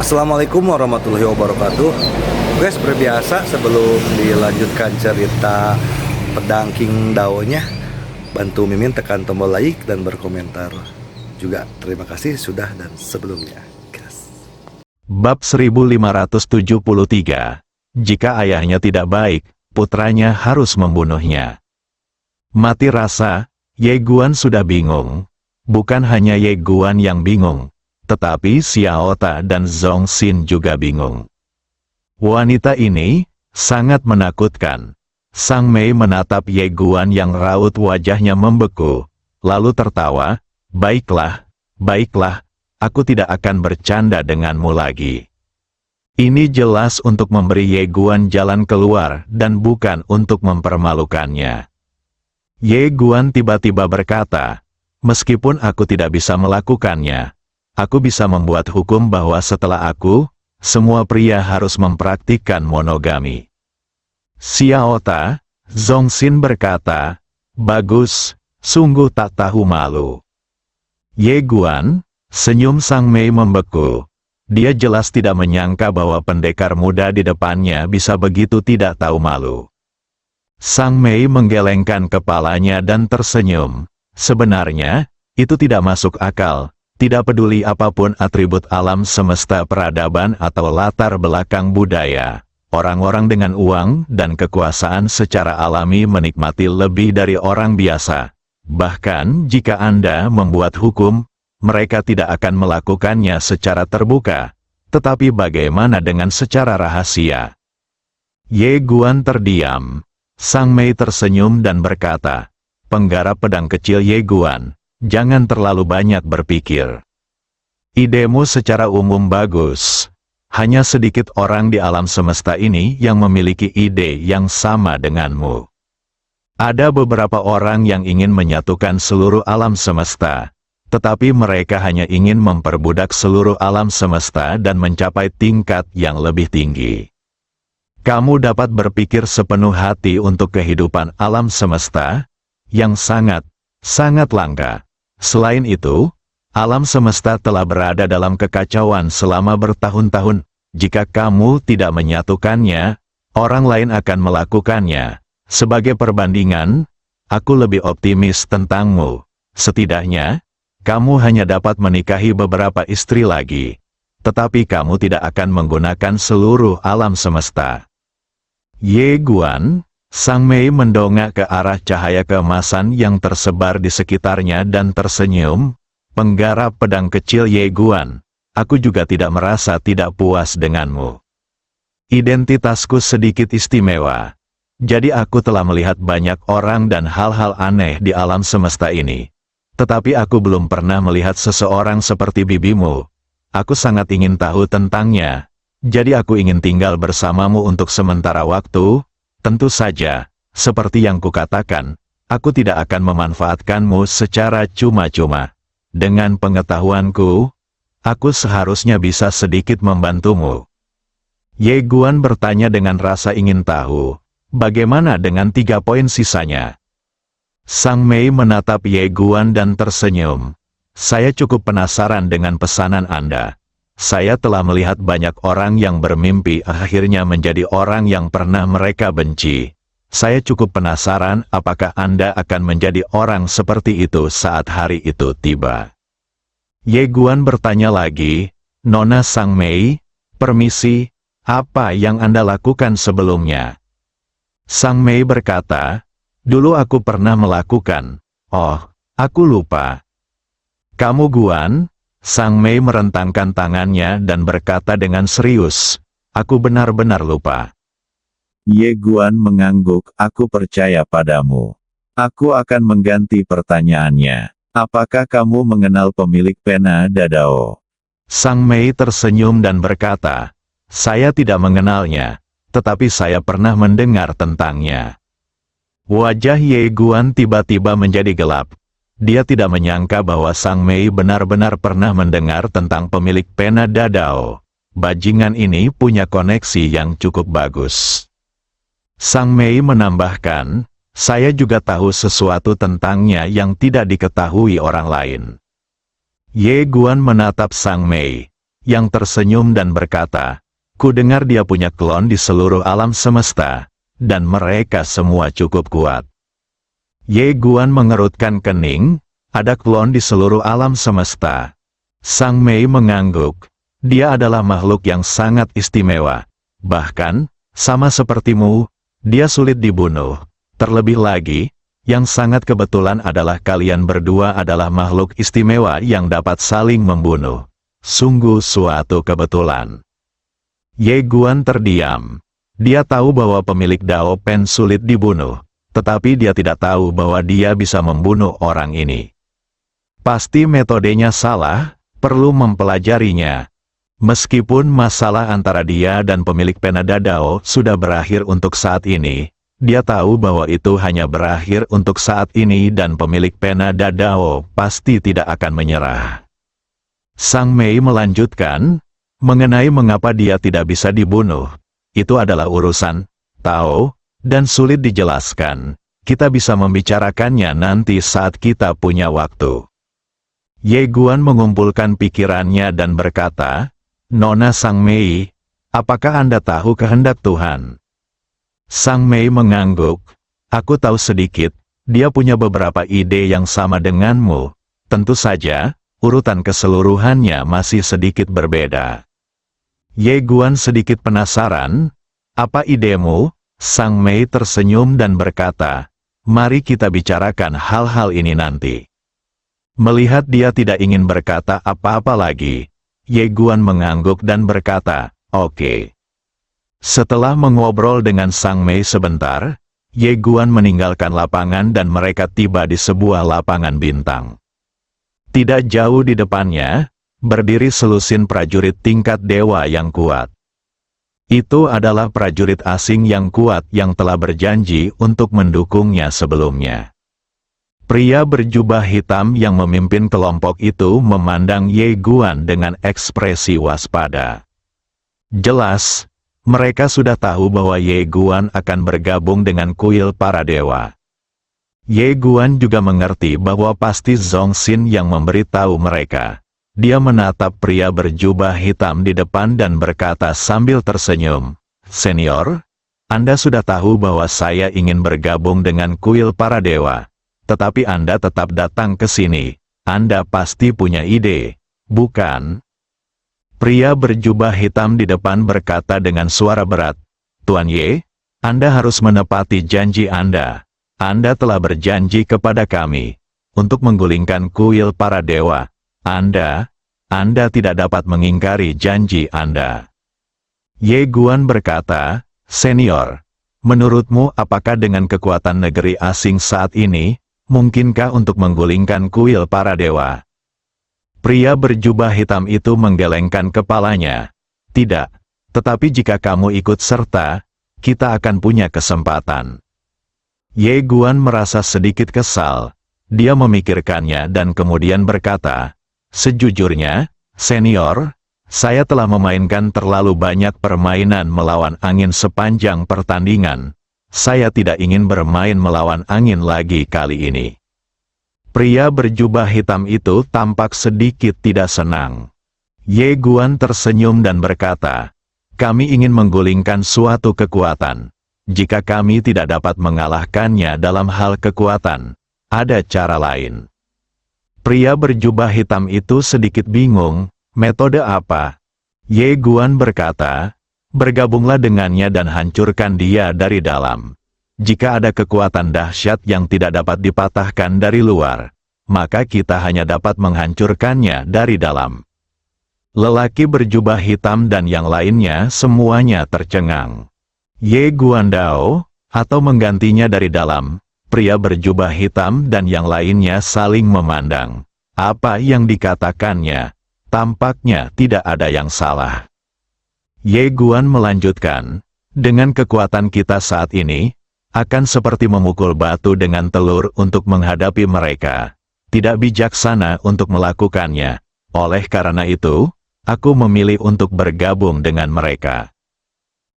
Assalamualaikum warahmatullahi wabarakatuh. Oke, seperti biasa sebelum dilanjutkan cerita pedang King Dao-nya, bantu Mimin tekan tombol like dan berkomentar. Juga terima kasih sudah dan sebelumnya. Gas. Bab 1573. Jika ayahnya tidak baik, putranya harus membunuhnya. Mati rasa, Ye Guan sudah bingung. Bukan hanya Ye Guan yang bingung, tetapi Xiao Ta dan Zhong Xin juga bingung. Wanita ini sangat menakutkan. Sang Mei menatap Ye Guan yang raut wajahnya membeku, lalu tertawa. Baiklah, baiklah, aku tidak akan bercanda denganmu lagi. Ini jelas untuk memberi Ye Guan jalan keluar dan bukan untuk mempermalukannya. Ye Guan tiba-tiba berkata, meskipun aku tidak bisa melakukannya, aku bisa membuat hukum bahwa setelah aku, semua pria harus mempraktikkan monogami. Xiao Ta, Zhong Xin berkata, bagus, sungguh tak tahu malu. Ye Guan, senyum Sang Mei membeku. Dia jelas tidak menyangka bahwa pendekar muda di depannya bisa begitu tidak tahu malu. Sang Mei menggelengkan kepalanya dan tersenyum. Sebenarnya, itu tidak masuk akal. Tidak peduli apapun atribut alam semesta peradaban atau latar belakang budaya, orang-orang dengan uang dan kekuasaan secara alami menikmati lebih dari orang biasa. Bahkan jika Anda membuat hukum, mereka tidak akan melakukannya secara terbuka. Tetapi bagaimana dengan secara rahasia? Ye Guan terdiam. Sang Mei tersenyum dan berkata, penggarap pedang kecil Ye Guan, jangan terlalu banyak berpikir. Idemu secara umum bagus. Hanya sedikit orang di alam semesta ini yang memiliki ide yang sama denganmu. Ada beberapa orang yang ingin menyatukan seluruh alam semesta, tetapi mereka hanya ingin memperbudak seluruh alam semesta dan mencapai tingkat yang lebih tinggi. Kamu dapat berpikir sepenuh hati untuk kehidupan alam semesta, yang sangat, sangat langka. Selain itu, alam semesta telah berada dalam kekacauan selama bertahun-tahun. Jika kamu tidak menyatukannya, orang lain akan melakukannya. Sebagai perbandingan, aku lebih optimis tentangmu. Setidaknya, kamu hanya dapat menikahi beberapa istri lagi. Tetapi kamu tidak akan menggunakan seluruh alam semesta. Ye Guan, Sang Mei mendongak ke arah cahaya keemasan yang tersebar di sekitarnya dan tersenyum. Penggarap pedang kecil Ye Guan, aku juga tidak merasa tidak puas denganmu. Identitasku sedikit istimewa. Jadi aku telah melihat banyak orang dan hal-hal aneh di alam semesta ini. Tetapi aku belum pernah melihat seseorang seperti bibimu. Aku sangat ingin tahu tentangnya. Jadi aku ingin tinggal bersamamu untuk sementara waktu. Tentu saja, seperti yang kukatakan, aku tidak akan memanfaatkanmu secara cuma-cuma. Dengan pengetahuanku, aku seharusnya bisa sedikit membantumu. Ye Guan bertanya dengan rasa ingin tahu, bagaimana dengan 3 poin sisanya? Sang Mei menatap Ye Guan dan tersenyum. Saya cukup penasaran dengan pesanan Anda. Saya telah melihat banyak orang yang bermimpi akhirnya menjadi orang yang pernah mereka benci. Saya cukup penasaran apakah Anda akan menjadi orang seperti itu saat hari itu tiba. Ye Guan bertanya lagi, Nona Sang Mei, permisi, apa yang Anda lakukan sebelumnya? Sang Mei berkata, dulu aku pernah melakukan. Oh, aku lupa. Kamu Guan? Sang Mei merentangkan tangannya dan berkata dengan serius, aku benar-benar lupa. Ye Guan mengangguk, aku percaya padamu. Aku akan mengganti pertanyaannya. Apakah kamu mengenal pemilik pena Dadao? Sang Mei tersenyum dan berkata, saya tidak mengenalnya, tetapi saya pernah mendengar tentangnya. Wajah Ye Guan tiba-tiba menjadi gelap. Dia tidak menyangka bahwa Sang Mei benar-benar pernah mendengar tentang pemilik pena Dadao. Bajingan ini punya koneksi yang cukup bagus. Sang Mei menambahkan, saya juga tahu sesuatu tentangnya yang tidak diketahui orang lain. Ye Guan menatap Sang Mei. yang tersenyum dan berkata, "Ku dengar dia punya klon di seluruh alam semesta, dan mereka semua cukup kuat." Ye Guan mengerutkan kening, "Ada klon di seluruh alam semesta?" Sang Mei mengangguk. "Dia adalah makhluk yang sangat istimewa. Bahkan, sama sepertimu, dia sulit dibunuh. Terlebih lagi, yang sangat kebetulan adalah kalian berdua adalah makhluk istimewa yang dapat saling membunuh. Sungguh suatu kebetulan." Ye Guan terdiam. Dia tahu bahwa pemilik Dao Pen sulit dibunuh, tetapi dia tidak tahu bahwa dia bisa membunuh orang ini. Pasti metodenya salah, perlu mempelajarinya. Meskipun masalah antara dia dan pemilik pena Dao sudah berakhir untuk saat ini, dia tahu bahwa itu hanya berakhir untuk saat ini dan pemilik pena Dao pasti tidak akan menyerah. Sang Mei melanjutkan, "Mengenai mengapa dia tidak bisa dibunuh, itu adalah urusan Tao, dan sulit dijelaskan. Kita bisa membicarakannya nanti saat kita punya waktu." Ye Guan mengumpulkan pikirannya dan berkata, "Nona Sang Mei, apakah Anda tahu kehendak Tuhan?" Sang Mei mengangguk, "Aku tahu sedikit, dia punya beberapa ide yang sama denganmu. Tentu saja, urutan keseluruhannya masih sedikit berbeda." Ye Guan sedikit penasaran, "Apa idemu?" Sang Mei tersenyum dan berkata, "Mari kita bicarakan hal-hal ini nanti." Melihat dia tidak ingin berkata apa-apa lagi, Ye Guan mengangguk dan berkata, "Oke." Setelah mengobrol dengan Sang Mei sebentar, Ye Guan meninggalkan lapangan dan mereka tiba di sebuah lapangan bintang. Tidak jauh di depannya, berdiri selusin prajurit tingkat dewa yang kuat. Itu adalah prajurit asing yang kuat yang telah berjanji untuk mendukungnya sebelumnya. Pria berjubah hitam yang memimpin kelompok itu memandang Ye Guan dengan ekspresi waspada. Jelas, mereka sudah tahu bahwa Ye Guan akan bergabung dengan kuil para dewa. Ye Guan juga mengerti bahwa pasti Zhong Xin yang memberitahu mereka. Dia menatap pria berjubah hitam di depan dan berkata sambil tersenyum, "Senior, Anda sudah tahu bahwa saya ingin bergabung dengan kuil para dewa. Tetapi Anda tetap datang ke sini. Anda pasti punya ide, bukan?" Pria berjubah hitam di depan berkata dengan suara berat, "Tuan Ye, Anda harus menepati janji Anda. Anda telah berjanji kepada kami untuk menggulingkan kuil para dewa. Anda tidak dapat mengingkari janji Anda." Ye Guan berkata, "Senior, menurutmu apakah dengan kekuatan negeri asing saat ini, mungkinkah untuk menggulingkan kuil para dewa?" Pria berjubah hitam itu menggelengkan kepalanya. "Tidak, tetapi jika kamu ikut serta, kita akan punya kesempatan." Ye Guan merasa sedikit kesal. Dia memikirkannya dan kemudian berkata, "Sejujurnya, senior, saya telah memainkan terlalu banyak permainan melawan angin sepanjang pertandingan. Saya tidak ingin bermain melawan angin lagi kali ini." Pria berjubah hitam itu tampak sedikit tidak senang. Ye Guan tersenyum dan berkata, "Kami ingin menggulingkan suatu kekuatan. Jika kami tidak dapat mengalahkannya dalam hal kekuatan, ada cara lain." Pria berjubah hitam itu sedikit bingung, metode apa? Ye Guan berkata, "Bergabunglah dengannya dan hancurkan dia dari dalam. Jika ada kekuatan dahsyat yang tidak dapat dipatahkan dari luar, maka kita hanya dapat menghancurkannya dari dalam." Lelaki berjubah hitam dan yang lainnya semuanya tercengang. Ye Guan Dao, atau menggantinya dari dalam, pria berjubah hitam dan yang lainnya saling memandang. Apa yang dikatakannya, tampaknya tidak ada yang salah. Ye Guan melanjutkan, "Dengan kekuatan kita saat ini, akan seperti memukul batu dengan telur untuk menghadapi mereka. Tidak bijaksana untuk melakukannya. Oleh karena itu, aku memilih untuk bergabung dengan mereka."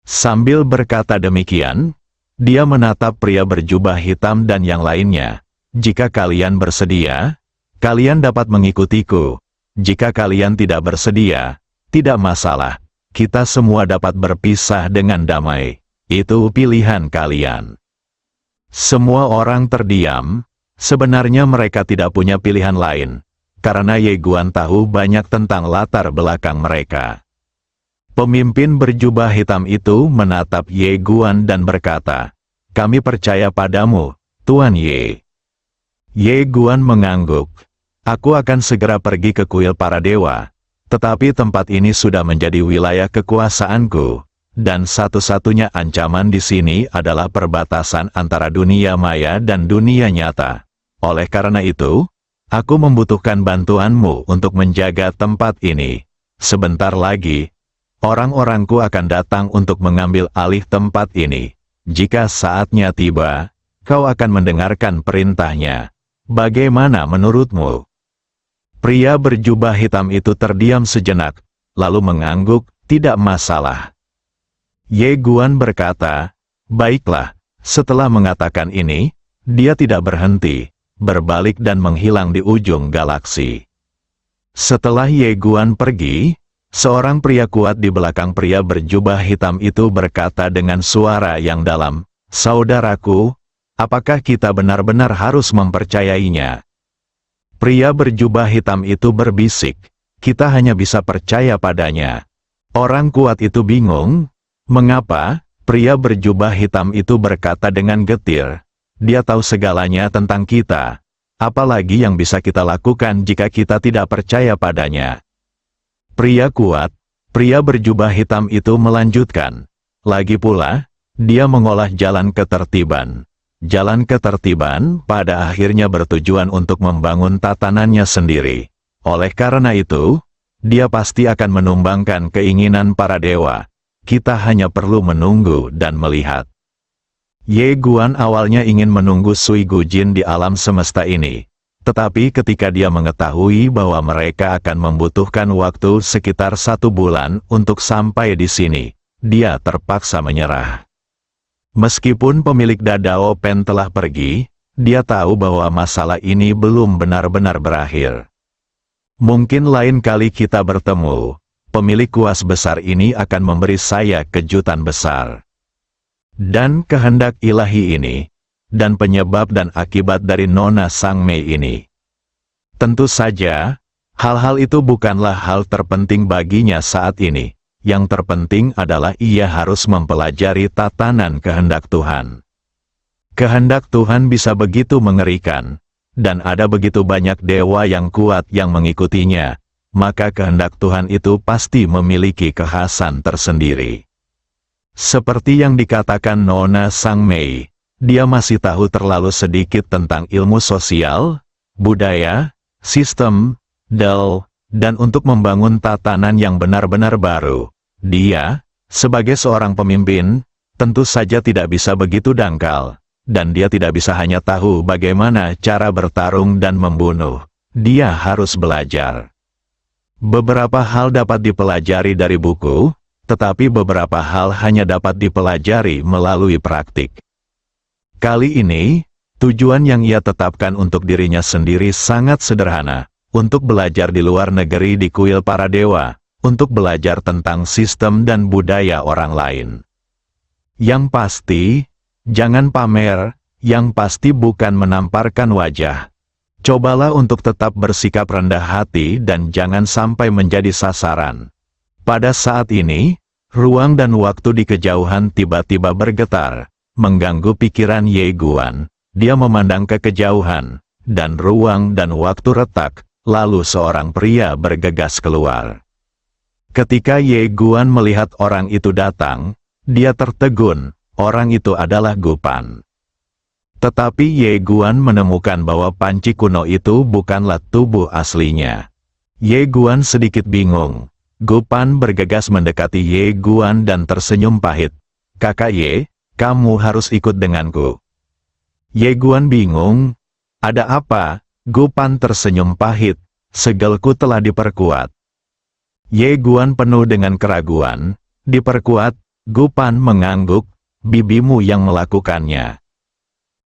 Sambil berkata demikian, dia menatap pria berjubah hitam dan yang lainnya. "Jika kalian bersedia, kalian dapat mengikutiku. Jika kalian tidak bersedia, tidak masalah. Kita semua dapat berpisah dengan damai. Itu pilihan kalian. Semua orang terdiam. Sebenarnya mereka tidak punya pilihan lain, karena Ye Guan tahu banyak tentang latar belakang mereka. Pemimpin berjubah hitam itu menatap Ye Guan dan berkata, "Kami percaya padamu, Tuan Ye." Ye Guan mengangguk. "Aku akan segera pergi ke kuil para dewa, tetapi tempat ini sudah menjadi wilayah kekuasaanku, dan satu-satunya ancaman di sini adalah perbatasan antara dunia maya dan dunia nyata. Oleh karena itu, aku membutuhkan bantuanmu untuk menjaga tempat ini. Sebentar lagi, orang-orangku akan datang untuk mengambil alih tempat ini. Jika saatnya tiba, kau akan mendengarkan perintahnya. Bagaimana menurutmu?" Pria berjubah hitam itu terdiam sejenak, lalu mengangguk, "Tidak masalah." Ye Guan berkata, "Baiklah." Setelah mengatakan ini, dia tidak berhenti, berbalik dan menghilang di ujung galaksi. Setelah Ye Guan pergi, seorang pria kuat di belakang pria berjubah hitam itu berkata dengan suara yang dalam, "Saudaraku, apakah kita benar-benar harus mempercayainya?" Pria berjubah hitam itu berbisik, "Kita hanya bisa percaya padanya." Orang kuat itu bingung. "Mengapa?" Pria berjubah hitam itu berkata dengan getir, "Dia tahu segalanya tentang kita. Apalagi yang bisa kita lakukan jika kita tidak percaya padanya?" Pria kuat, pria berjubah hitam itu melanjutkan, "Lagi pula, dia mengolah jalan ketertiban. Jalan ketertiban pada akhirnya bertujuan untuk membangun tatanannya sendiri. Oleh karena itu, dia pasti akan menumbangkan keinginan para dewa. Kita hanya perlu menunggu dan melihat." Ye Guan awalnya ingin menunggu Sui Gujin di alam semesta ini. Tetapi ketika dia mengetahui bahwa mereka akan membutuhkan waktu sekitar 1 bulan untuk sampai di sini, dia terpaksa menyerah. Meskipun pemilik Dadao Pen telah pergi, dia tahu bahwa masalah ini belum benar-benar berakhir. "Mungkin lain kali kita bertemu, pemilik kuas besar ini akan memberi saya kejutan besar." Dan kehendak ilahi ini, dan penyebab dan akibat dari Nona Sang Mei ini. Tentu saja, hal-hal itu bukanlah hal terpenting baginya saat ini. Yang terpenting adalah ia harus mempelajari tatanan kehendak Tuhan. Kehendak Tuhan bisa begitu mengerikan, dan ada begitu banyak dewa yang kuat yang mengikutinya, maka kehendak Tuhan itu pasti memiliki kekhasan tersendiri. Seperti yang dikatakan Nona Sang Mei, dia masih tahu terlalu sedikit tentang ilmu sosial, budaya, sistem, dan untuk membangun tatanan yang benar-benar baru. Dia, sebagai seorang pemimpin, tentu saja tidak bisa begitu dangkal, dan dia tidak bisa hanya tahu bagaimana cara bertarung dan membunuh. Dia harus belajar. Beberapa hal dapat dipelajari dari buku, tetapi beberapa hal hanya dapat dipelajari melalui praktik. Kali ini, tujuan yang ia tetapkan untuk dirinya sendiri sangat sederhana, untuk belajar di luar negeri di kuil para dewa, untuk belajar tentang sistem dan budaya orang lain. Yang pasti, jangan pamer, yang pasti bukan menamparkan wajah. Cobalah untuk tetap bersikap rendah hati dan jangan sampai menjadi sasaran. Pada saat ini, ruang dan waktu di kejauhan tiba-tiba bergetar, mengganggu pikiran Ye Guan. Dia memandang ke kejauhan, dan ruang dan waktu retak, lalu seorang pria bergegas keluar. Ketika Ye Guan melihat orang itu datang, dia tertegun, orang itu adalah Gu Pan. Tetapi Ye Guan menemukan bahwa panci kuno itu bukanlah tubuh aslinya. Ye Guan sedikit bingung. Gu Pan bergegas mendekati Ye Guan dan tersenyum pahit. "Kakak Ye, kamu harus ikut denganku." Ye Guan bingung. "Ada apa?" Gu Pan tersenyum pahit. "Segelku telah diperkuat." Ye Guan penuh dengan keraguan. "Diperkuat?" Gu Pan mengangguk. "Bibimu yang melakukannya."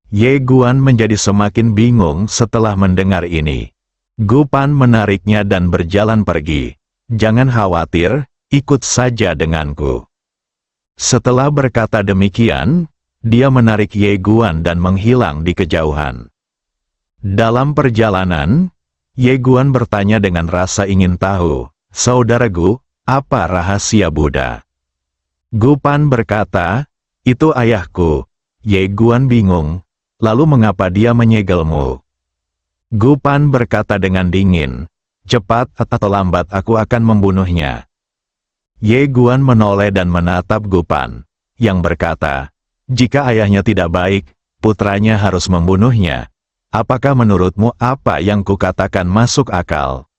Ye Guan menjadi semakin bingung setelah mendengar ini. Gu Pan menariknya dan berjalan pergi. jangan khawatir, ikut saja denganku. Setelah berkata demikian, dia menarik Ye Guan dan menghilang di kejauhan. Dalam perjalanan, Ye Guan bertanya dengan rasa ingin tahu, "Saudaraku, apa rahasia Buddha?" Gu Pan berkata, "Itu ayahku." Ye Guan bingung, "Lalu mengapa dia menyegelmu?" Gu Pan berkata dengan dingin, "Cepat atau lambat aku akan membunuhnya." Ye Guan menoleh dan menatap Gu Pan, yang berkata, "Jika ayahnya tidak baik, putranya harus membunuhnya. Apakah menurutmu apa yang kukatakan masuk akal?"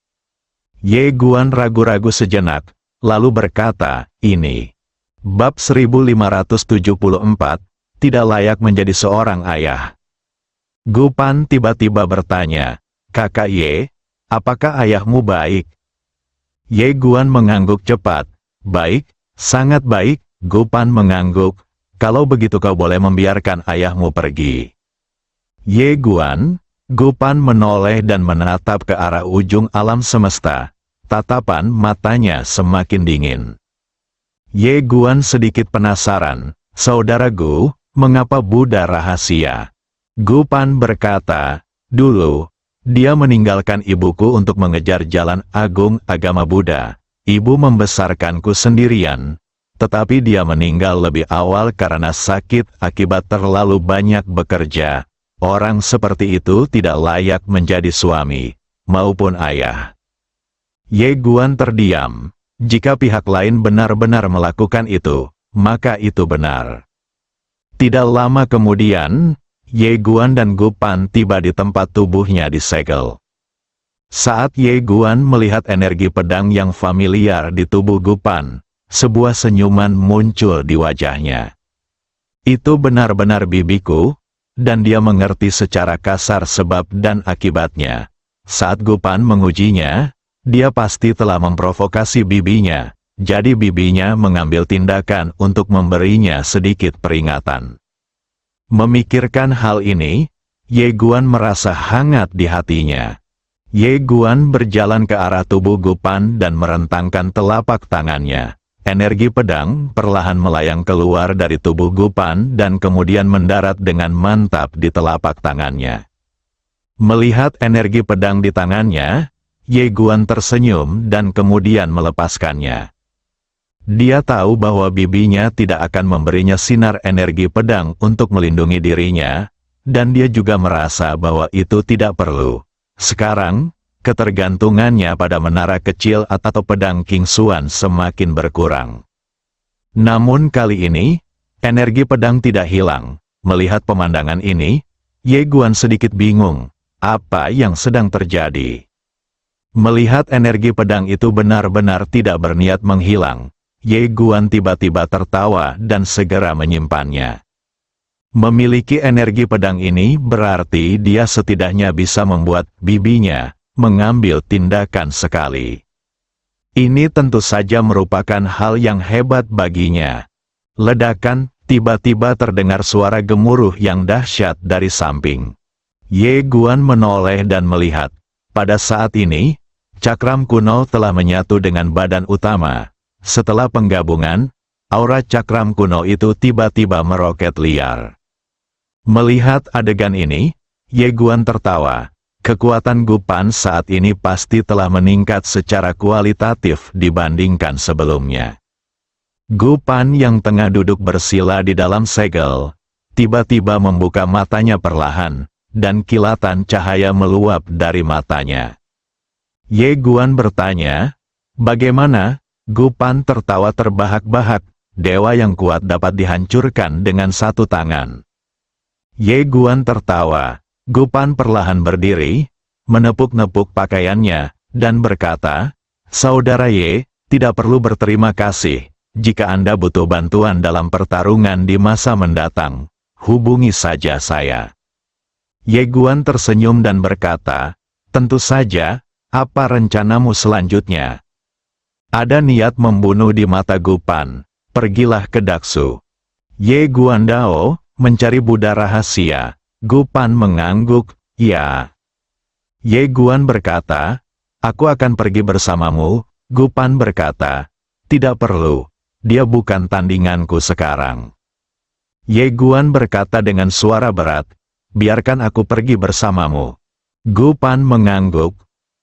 Ye Guan ragu-ragu sejenak, lalu berkata, "Ini." Bab 1574, tidak layak menjadi seorang ayah. Gu Pan tiba-tiba bertanya, "Kakak Ye, apakah ayahmu baik?" Ye Guan mengangguk cepat, "Baik, sangat baik." Gu Pan mengangguk, "Kalau begitu kau boleh membiarkan ayahmu pergi." Ye Guan, Gu Pan menoleh dan menatap ke arah ujung alam semesta. Tatapan matanya semakin dingin. Ye Guan sedikit penasaran, "Saudara Gu, mengapa Buddha rahasia?" Gu Pan berkata, "Dulu, dia meninggalkan ibuku untuk mengejar jalan agung agama Buddha. Ibu membesarkanku sendirian, tetapi dia meninggal lebih awal karena sakit akibat terlalu banyak bekerja. Orang seperti itu tidak layak menjadi suami, maupun ayah." Ye Guan terdiam. Jika pihak lain benar-benar melakukan itu, maka itu benar. Tidak lama kemudian, Ye Guan dan Gu Pan tiba di tempat tubuhnya disegel. Saat Ye Guan melihat energi pedang yang familiar di tubuh Gu Pan, sebuah senyuman muncul di wajahnya. "Itu benar-benar bibiku," dan dia mengerti secara kasar sebab dan akibatnya. Saat Gu Pan mengujinya, dia pasti telah memprovokasi bibinya, jadi bibinya mengambil tindakan untuk memberinya sedikit peringatan. Memikirkan hal ini, Ye Guan merasa hangat di hatinya. Ye Guan berjalan ke arah tubuh Gu Pan dan merentangkan telapak tangannya. Energi pedang perlahan melayang keluar dari tubuh Gu Pan dan kemudian mendarat dengan mantap di telapak tangannya. Melihat energi pedang di tangannya, Ye Guan tersenyum dan kemudian melepaskannya. Dia tahu bahwa bibinya tidak akan memberinya sinar energi pedang untuk melindungi dirinya, dan dia juga merasa bahwa itu tidak perlu. Sekarang, ketergantungannya pada menara kecil atau pedang King Xuan semakin berkurang. Namun kali ini, energi pedang tidak hilang. Melihat pemandangan ini, Ye Guan sedikit bingung, apa yang sedang terjadi? Melihat energi pedang itu benar-benar tidak berniat menghilang, Ye Guan tiba-tiba tertawa dan segera menyimpannya. Memiliki energi pedang ini berarti dia setidaknya bisa membuat bibinya mengambil tindakan sekali. Ini tentu saja merupakan hal yang hebat baginya. Ledakan, tiba-tiba terdengar suara gemuruh yang dahsyat dari samping. Ye Guan menoleh dan melihat. Pada saat ini, cakram kuno telah menyatu dengan badan utama. Setelah penggabungan, aura cakram kuno itu tiba-tiba meroket liar. Melihat adegan ini, Ye Guan tertawa. Kekuatan Gu Pan saat ini pasti telah meningkat secara kualitatif dibandingkan sebelumnya. Gu Pan yang tengah duduk bersila di dalam segel, tiba-tiba membuka matanya perlahan, dan kilatan cahaya meluap dari matanya. Ye Guan bertanya, "Bagaimana?" Gu Pan tertawa terbahak-bahak, "Dewa yang kuat dapat dihancurkan dengan satu tangan." Ye Guan tertawa. Gu Pan perlahan berdiri, menepuk-nepuk pakaiannya, dan berkata, "Saudara Ye, tidak perlu berterima kasih. Jika Anda butuh bantuan dalam pertarungan di masa mendatang, hubungi saja saya." Ye Guan tersenyum dan berkata, "Tentu saja, apa rencanamu selanjutnya?" "Ada niat membunuh di mata Gu Pan. Pergilah ke Daksu." Ye Guan Dao, mencari Buddha rahasia. Gu Pan mengangguk, "Ya." Ye Guan berkata, "Aku akan pergi bersamamu, Gupan berkata, "Tidak perlu, dia bukan tandinganku sekarang." Ye Guan berkata dengan suara berat, "Biarkan aku pergi bersamamu." Gupan mengangguk.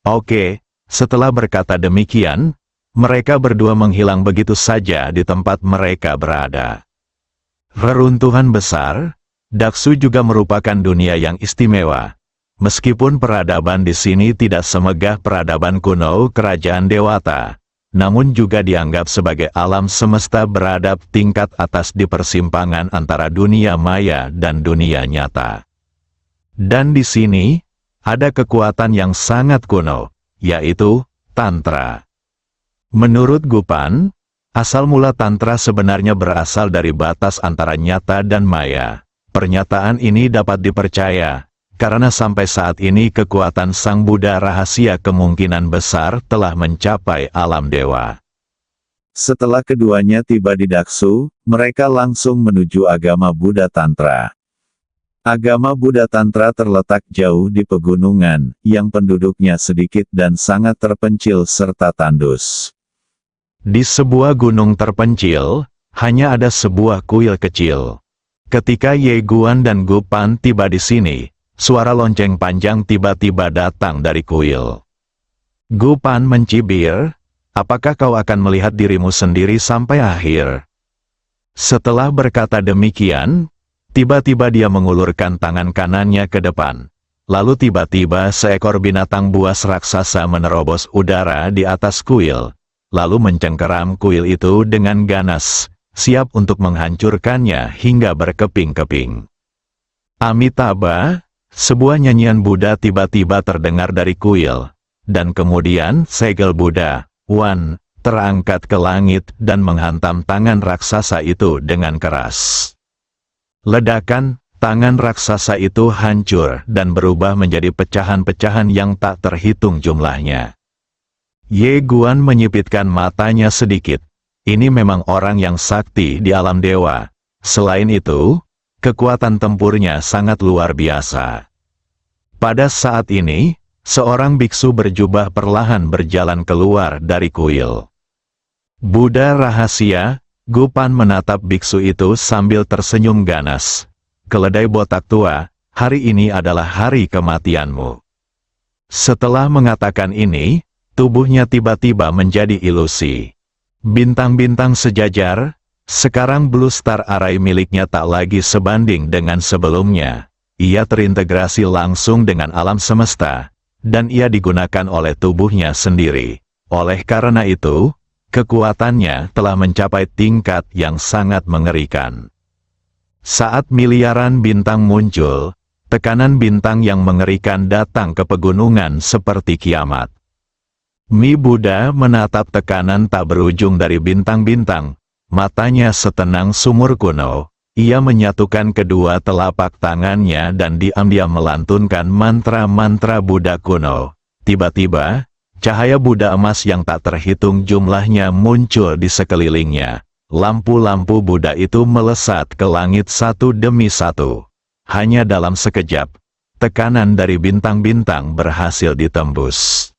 Oke. Setelah berkata demikian, mereka berdua menghilang begitu saja di tempat mereka berada. Reruntuhan besar, Daksu juga merupakan dunia yang istimewa. Meskipun peradaban di sini tidak semegah peradaban kuno kerajaan Dewata, namun juga dianggap sebagai alam semesta beradab tingkat atas di persimpangan antara dunia maya dan dunia nyata. Dan di sini, ada kekuatan yang sangat kuno, yaitu Tantra. Menurut Gupan, asal mula Tantra sebenarnya berasal dari batas antara nyata dan maya. Pernyataan ini dapat dipercaya, karena sampai saat ini kekuatan Sang Buddha rahasia kemungkinan besar telah mencapai alam dewa. Setelah keduanya tiba di Daksu, mereka langsung menuju agama Buddha Tantra. Agama Buddha Tantra terletak jauh di pegunungan, yang penduduknya sedikit dan sangat terpencil serta tandus. Di sebuah gunung terpencil, hanya ada sebuah kuil kecil. Ketika Ye Guan dan Gupan tiba di sini, suara lonceng panjang tiba-tiba datang dari kuil. Gupan mencibir, "Apakah kau akan melihat dirimu sendiri sampai akhir?" Setelah berkata demikian, tiba-tiba dia mengulurkan tangan kanannya ke depan. Lalu tiba-tiba seekor binatang buas raksasa menerobos udara di atas kuil, lalu mencengkeram kuil itu dengan ganas, siap untuk menghancurkannya hingga berkeping-keping. Amitabha, sebuah nyanyian Buddha tiba-tiba terdengar dari kuil, dan kemudian segel Buddha, Wan, terangkat ke langit dan menghantam tangan raksasa itu dengan keras. Ledakan, tangan raksasa itu hancur dan berubah menjadi pecahan-pecahan yang tak terhitung jumlahnya. Ye Guan menyipitkan matanya sedikit. Ini memang orang yang sakti di alam dewa. Selain itu, kekuatan tempurnya sangat luar biasa. Pada saat ini, seorang biksu berjubah perlahan berjalan keluar dari kuil. Buddha rahasia, Gupan menatap biksu itu sambil tersenyum ganas. "Keledai botak tua, hari ini adalah hari kematianmu." Setelah mengatakan ini, tubuhnya tiba-tiba menjadi ilusi. Bintang-bintang sejajar, sekarang Blue Star Array miliknya tak lagi sebanding dengan sebelumnya. Ia terintegrasi langsung dengan alam semesta, dan ia digunakan oleh tubuhnya sendiri. Oleh karena itu, kekuatannya telah mencapai tingkat yang sangat mengerikan. Saat miliaran bintang muncul, tekanan bintang yang mengerikan datang ke pegunungan seperti kiamat. Mi Buddha menatap tekanan tak berujung dari bintang-bintang, matanya setenang sumur kuno. Ia menyatukan kedua telapak tangannya dan diam-diam melantunkan mantra-mantra Buddha kuno. Tiba-tiba, cahaya Buddha emas yang tak terhitung jumlahnya muncul di sekelilingnya. Lampu-lampu Buddha itu melesat ke langit satu demi satu. Hanya dalam sekejap, tekanan dari bintang-bintang berhasil ditembus.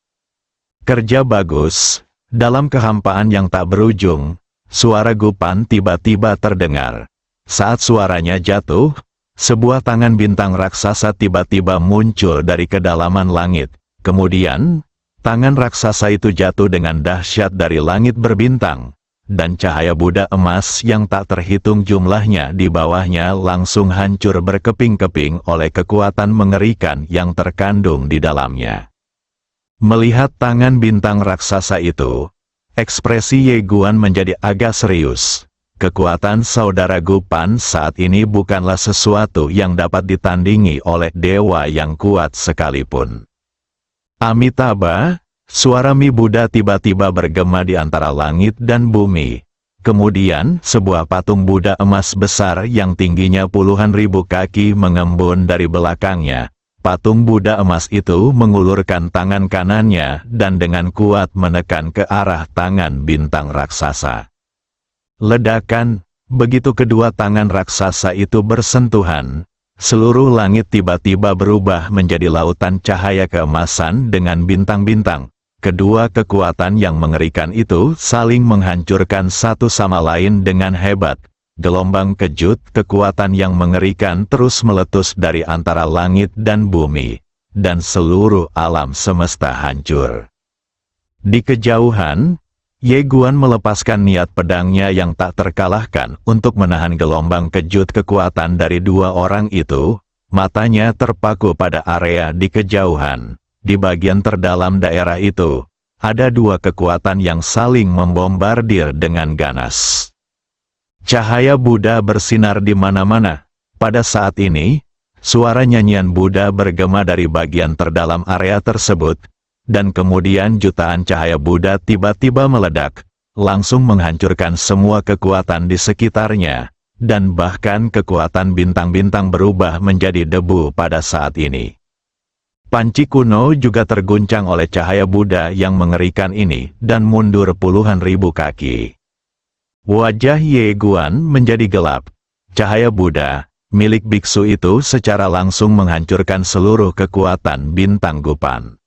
Kerja bagus. Dalam kehampaan yang tak berujung, suara Gupan tiba-tiba terdengar. Saat suaranya jatuh, sebuah tangan bintang raksasa tiba-tiba muncul dari kedalaman langit. Kemudian, tangan raksasa itu jatuh dengan dahsyat dari langit berbintang, dan cahaya Buddha emas yang tak terhitung jumlahnya di bawahnya langsung hancur berkeping-keping oleh kekuatan mengerikan yang terkandung di dalamnya. Melihat tangan bintang raksasa itu, ekspresi Ye Guan menjadi agak serius. Kekuatan saudara Gupan saat ini bukanlah sesuatu yang dapat ditandingi oleh dewa yang kuat sekalipun. Amitabha, suara Mi Buddha tiba-tiba bergema di antara langit dan bumi. Kemudian, sebuah patung Buddha emas besar yang tingginya puluhan ribu kaki mengembun dari belakangnya. Patung Buddha emas itu mengulurkan tangan kanannya dan dengan kuat menekan ke arah tangan bintang raksasa. Ledakan, begitu kedua tangan raksasa itu bersentuhan, seluruh langit tiba-tiba berubah menjadi lautan cahaya keemasan dengan bintang-bintang. Kedua kekuatan yang mengerikan itu saling menghancurkan satu sama lain dengan hebat. Gelombang kejut kekuatan yang mengerikan terus meletus dari antara langit dan bumi, dan seluruh alam semesta hancur. Di kejauhan, Ye Guan melepaskan niat pedangnya yang tak terkalahkan untuk menahan gelombang kejut kekuatan dari dua orang itu. Matanya terpaku pada area di kejauhan. Di bagian terdalam daerah itu, ada dua kekuatan yang saling membombardir dengan ganas. Cahaya Buddha bersinar di mana-mana. Pada saat ini, suara nyanyian Buddha bergema dari bagian terdalam area tersebut, dan kemudian jutaan cahaya Buddha tiba-tiba meledak, langsung menghancurkan semua kekuatan di sekitarnya, dan bahkan kekuatan bintang-bintang berubah menjadi debu pada saat ini. Panci kuno juga terguncang oleh cahaya Buddha yang mengerikan ini, dan mundur puluhan ribu kaki. Wajah Ye Guan menjadi gelap. Cahaya Buddha, milik biksu itu secara langsung menghancurkan seluruh kekuatan bintang Gupan.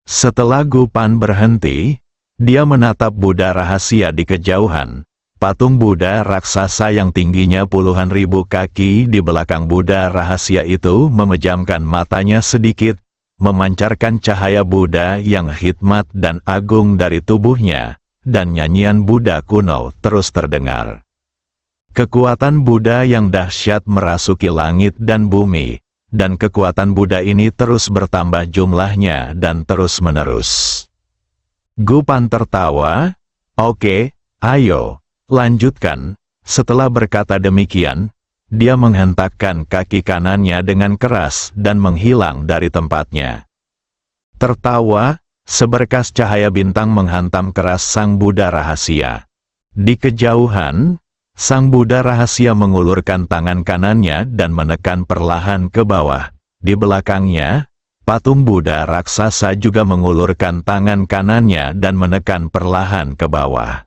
Setelah Gupan berhenti, dia menatap Buddha rahasia di kejauhan. Patung Buddha raksasa yang tingginya puluhan ribu kaki di belakang Buddha rahasia itu memejamkan matanya sedikit, memancarkan cahaya Buddha yang hikmat dan agung dari tubuhnya, dan nyanyian Buddha kuno terus terdengar. Kekuatan Buddha yang dahsyat merasuki langit dan bumi, dan kekuatan Buddha ini terus bertambah jumlahnya dan terus-menerus. Gupan tertawa, "Oke, ayo, lanjutkan." Setelah berkata demikian, dia menghentakkan kaki kanannya dengan keras dan menghilang dari tempatnya. Tertawa, seberkas cahaya bintang menghantam keras Sang Buddha rahasia. Di kejauhan, Sang Buddha rahasia mengulurkan tangan kanannya dan menekan perlahan ke bawah. Di belakangnya, patung Buddha raksasa juga mengulurkan tangan kanannya dan menekan perlahan ke bawah.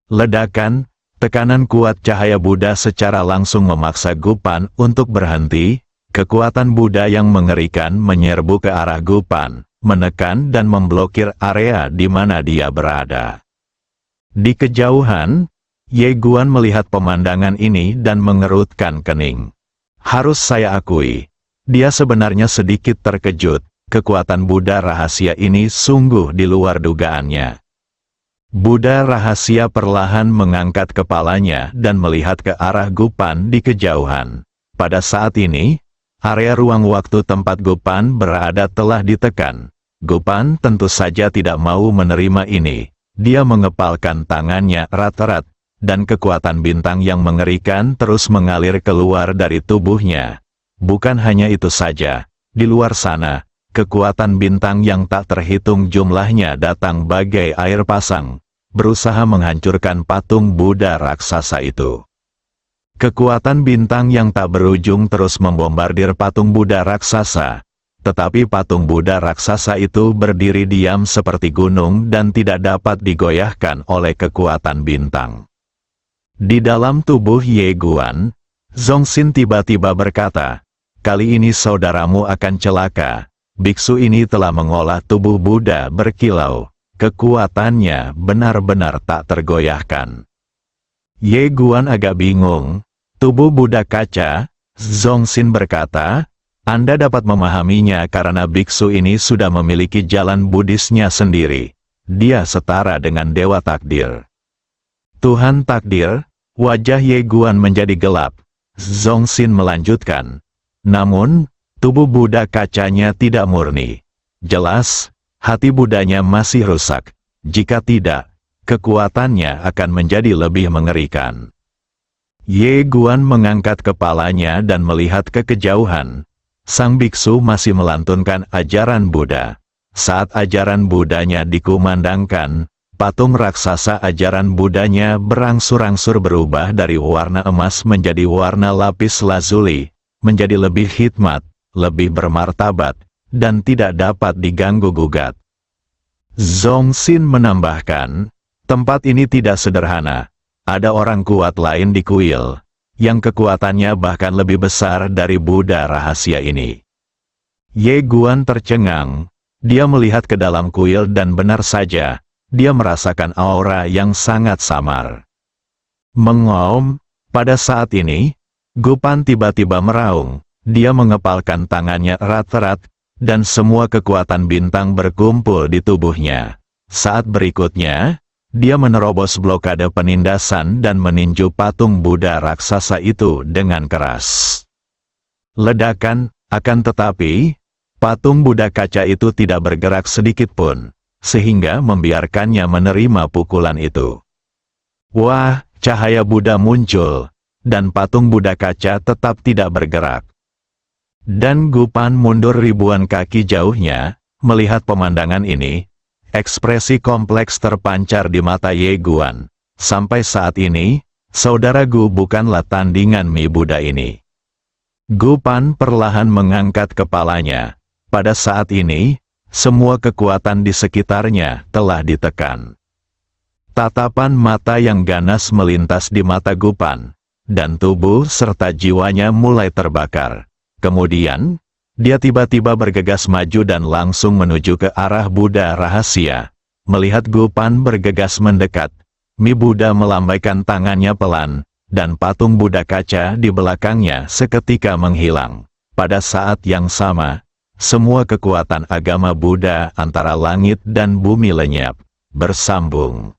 Ledakan, tekanan kuat cahaya Buddha secara langsung memaksa Gupan untuk berhenti. Kekuatan Buddha yang mengerikan menyerbu ke arah Gupan, menekan dan memblokir area di mana dia berada. Di kejauhan, Ye Guan melihat pemandangan ini dan mengerutkan kening. Harus saya akui, dia sebenarnya sedikit terkejut. Kekuatan Buddha rahasia ini sungguh di luar dugaannya. Buddha rahasia perlahan mengangkat kepalanya dan melihat ke arah Gupan di kejauhan. Pada saat ini, area ruang waktu tempat Gupan berada telah ditekan. Gupan tentu saja tidak mau menerima ini. Dia mengepalkan tangannya erat-erat, dan kekuatan bintang yang mengerikan terus mengalir keluar dari tubuhnya. Bukan hanya itu saja, di luar sana, kekuatan bintang yang tak terhitung jumlahnya datang bagai air pasang, berusaha menghancurkan patung Buddha raksasa itu. Kekuatan bintang yang tak berujung terus membombardir patung Buddha raksasa, tetapi patung Buddha raksasa itu berdiri diam seperti gunung dan tidak dapat digoyahkan oleh kekuatan bintang. Di dalam tubuh Ye Guan, Zongxin tiba-tiba berkata, "Kali ini saudaramu akan celaka. Biksu ini telah mengolah tubuh Buddha berkilau. Kekuatannya benar-benar tak tergoyahkan." Ye Guan agak bingung. Tubuh Buddha kaca, Zongxin berkata, "Anda dapat memahaminya karena biksu ini sudah memiliki jalan Buddhisnya sendiri. Dia setara dengan Dewa Takdir." Tuhan Takdir, wajah Ye Guan menjadi gelap. Zongxin melanjutkan, "Namun, tubuh Buddha kacanya tidak murni. Jelas, hati Buddhanya masih rusak. Jika tidak, kekuatannya akan menjadi lebih mengerikan." Ye Guan mengangkat kepalanya dan melihat ke kejauhan. Sang biksu masih melantunkan ajaran Buddha. Saat ajaran Buddhanya dikumandangkan, patung raksasa ajaran Buddhanya berangsur-angsur berubah dari warna emas menjadi warna lapis lazuli, menjadi lebih hikmat, lebih bermartabat, dan tidak dapat diganggu-gugat. Zongxin menambahkan, tempat ini tidak sederhana. Ada orang kuat lain di kuil, yang kekuatannya bahkan lebih besar dari Buddha rahasia ini. Ye Guan tercengang. Dia melihat ke dalam kuil dan benar saja, dia merasakan aura yang sangat samar. Mengaum, pada saat ini, Gupan tiba-tiba meraung. Dia mengepalkan tangannya erat-erat, dan semua kekuatan bintang berkumpul di tubuhnya. Saat berikutnya, dia menerobos blokade penindasan dan meninju patung Buddha raksasa itu dengan keras. Ledakan, akan tetapi, patung Buddha kaca itu tidak bergerak sedikit pun, sehingga membiarkannya menerima pukulan itu. Wah, cahaya Buddha muncul, dan patung Buddha kaca tetap tidak bergerak. Dan Gupan mundur ribuan kaki jauhnya, melihat pemandangan ini, ekspresi kompleks terpancar di mata Ye Guan. Sampai saat ini, saudara Gu bukanlah tandingan Mi Buddha ini. Gupan perlahan mengangkat kepalanya. Pada saat ini, semua kekuatan di sekitarnya telah ditekan. Tatapan mata yang ganas melintas di mata Gupan, dan tubuh serta jiwanya mulai terbakar. Kemudian, dia tiba-tiba bergegas maju dan langsung menuju ke arah Buddha rahasia. Melihat Gupan bergegas mendekat, Mi Buddha melambaikan tangannya pelan, dan patung Buddha kaca di belakangnya seketika menghilang. Pada saat yang sama, semua kekuatan agama Buddha antara langit dan bumi lenyap, bersambung.